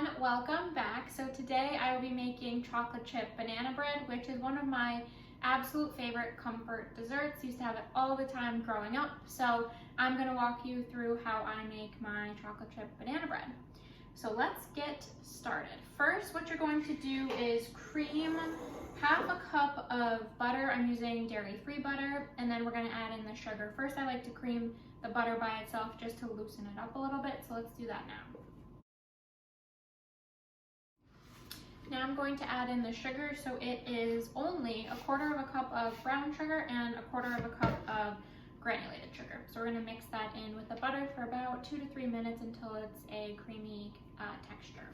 everyone, welcome back. So today I will be making chocolate chip banana bread, which is one of my absolute favorite comfort desserts. Used to have it all the time growing up. So I'm going to walk you through how I make my chocolate chip banana bread. So let's get started. First, what you're going to do is cream half a cup of butter. I'm using dairy-free butter, and then we're going to add in the sugar. First, I like to cream the butter by itself just to loosen it up a little bit, so let's do that now. Now I'm going to add in the sugar, so it is only 1/4 cup of brown sugar and 1/4 cup of granulated sugar. So we're going to mix that in with the butter for about 2 to 3 minutes until it's a creamy texture.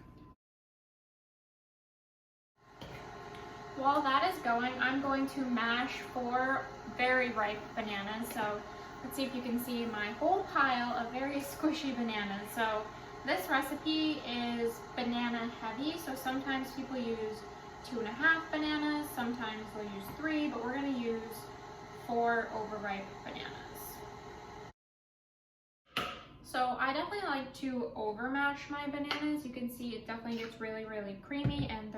While that is going, I'm going to mash 4 very ripe bananas. So let's see if you can see my whole pile of very squishy bananas. So this recipe is banana heavy, so sometimes people use 2.5 bananas, sometimes they'll use 3, but we're going to use 4 overripe bananas. So I definitely like to over mash my bananas. You can see it definitely gets really creamy, and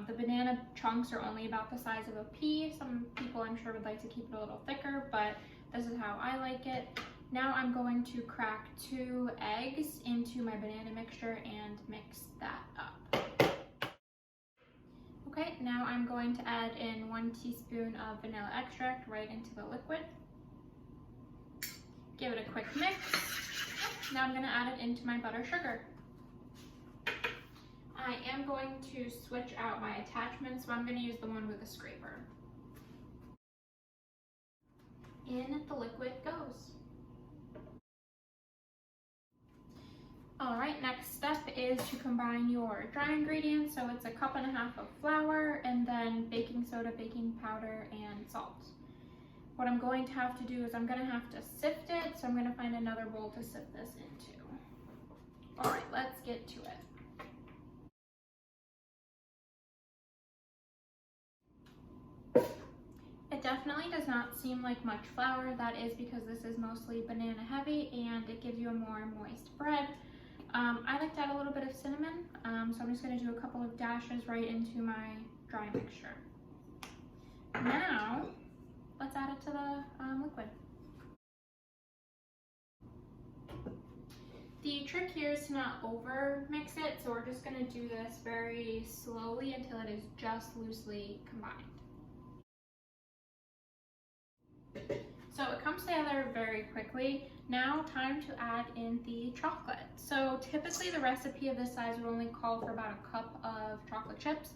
the banana chunks are only about the size of a pea. Some people I'm sure would like to keep it a little thicker, but this is how I like it. Now I'm going to crack 2 eggs into my banana mixture and mix that up. Okay, now I'm going to add in 1 teaspoon of vanilla extract right into the liquid. Give it a quick mix. Now I'm going to add it into my butter sugar. I am going to switch out my attachment, so I'm going to use the one with a scraper. In the liquid goes. Alright, next step is to combine your dry ingredients. So it's 1.5 cups of flour, and then baking soda, baking powder, and salt. What I'm going to have to do is I'm going to have to sift it, so I'm going to find another bowl to sift this into. Alright, let's get to it. It definitely does not seem like much flour. That is because this is mostly banana heavy and it gives you a more moist bread. I like to add a little bit of cinnamon, so I'm just going to do a couple of dashes right into my dry mixture. Now, let's add it to the liquid. The trick here is to not over mix it, so we're just going to do this very slowly until it is just loosely combined. So it comes together very quickly. Now time to add in the chocolate. So typically the recipe of this size would only call for about 1 cup of chocolate chips.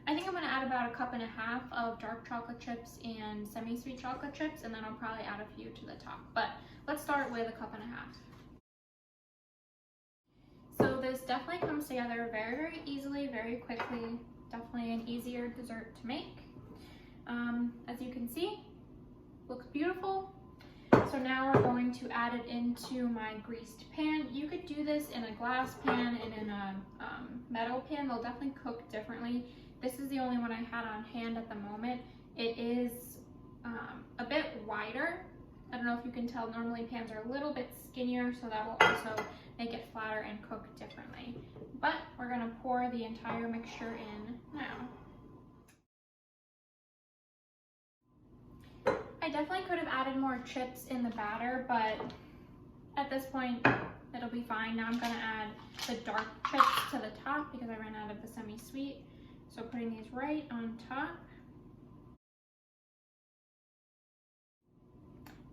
I think I'm going to add about 1.5 cups of dark chocolate chips and semi-sweet chocolate chips, and then I'll probably add a few to the top. But let's start with 1.5 cups. So this definitely comes together very easily, very quickly. Definitely an easier dessert to make. As you can see, looks beautiful. So now we're going to add it into my greased pan. You could do this in a glass pan and in a metal pan. They'll definitely cook differently. This is the only one I had on hand at the moment. It is a bit wider. I don't know if you can tell, normally pans are a little bit skinnier, so that will also make it flatter and cook differently. But we're going to pour the entire mixture in now. I definitely could have added more chips in the batter, but at this point it'll be fine. Now I'm going to add the dark chips to the top because I ran out of the semi-sweet. So putting these right on top.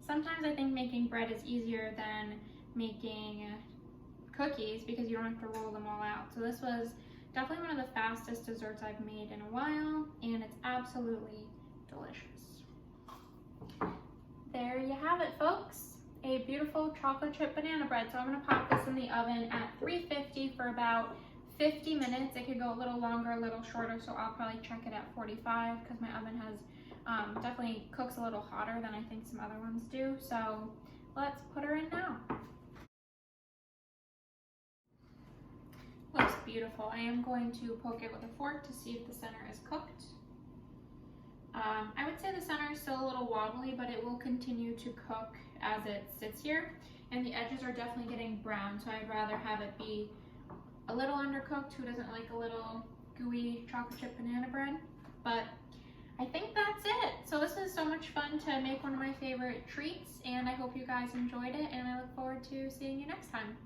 Sometimes I think making bread is easier than making cookies because you don't have to roll them all out. So this was definitely one of the fastest desserts I've made in a while, and it's absolutely delicious. There you have it, folks. A beautiful chocolate chip banana bread. So I'm going to pop this in the oven at 350 for about 50 minutes. It could go a little longer, a little shorter, so I'll probably check it at 45 because my oven has definitely cooks a little hotter than I think some other ones do. So let's put her in now. Looks beautiful. I am going to poke it with a fork to see if the center is cooked. I would say the center is still a little wobbly, but it will continue to cook as it sits here. And the edges are definitely getting brown, so I'd rather have it be a a little undercooked. Who doesn't like a little gooey chocolate chip banana bread? But I think that's it. So this is so much fun to make one of my favorite treats, and I hope you guys enjoyed it, and I look forward to seeing you next time.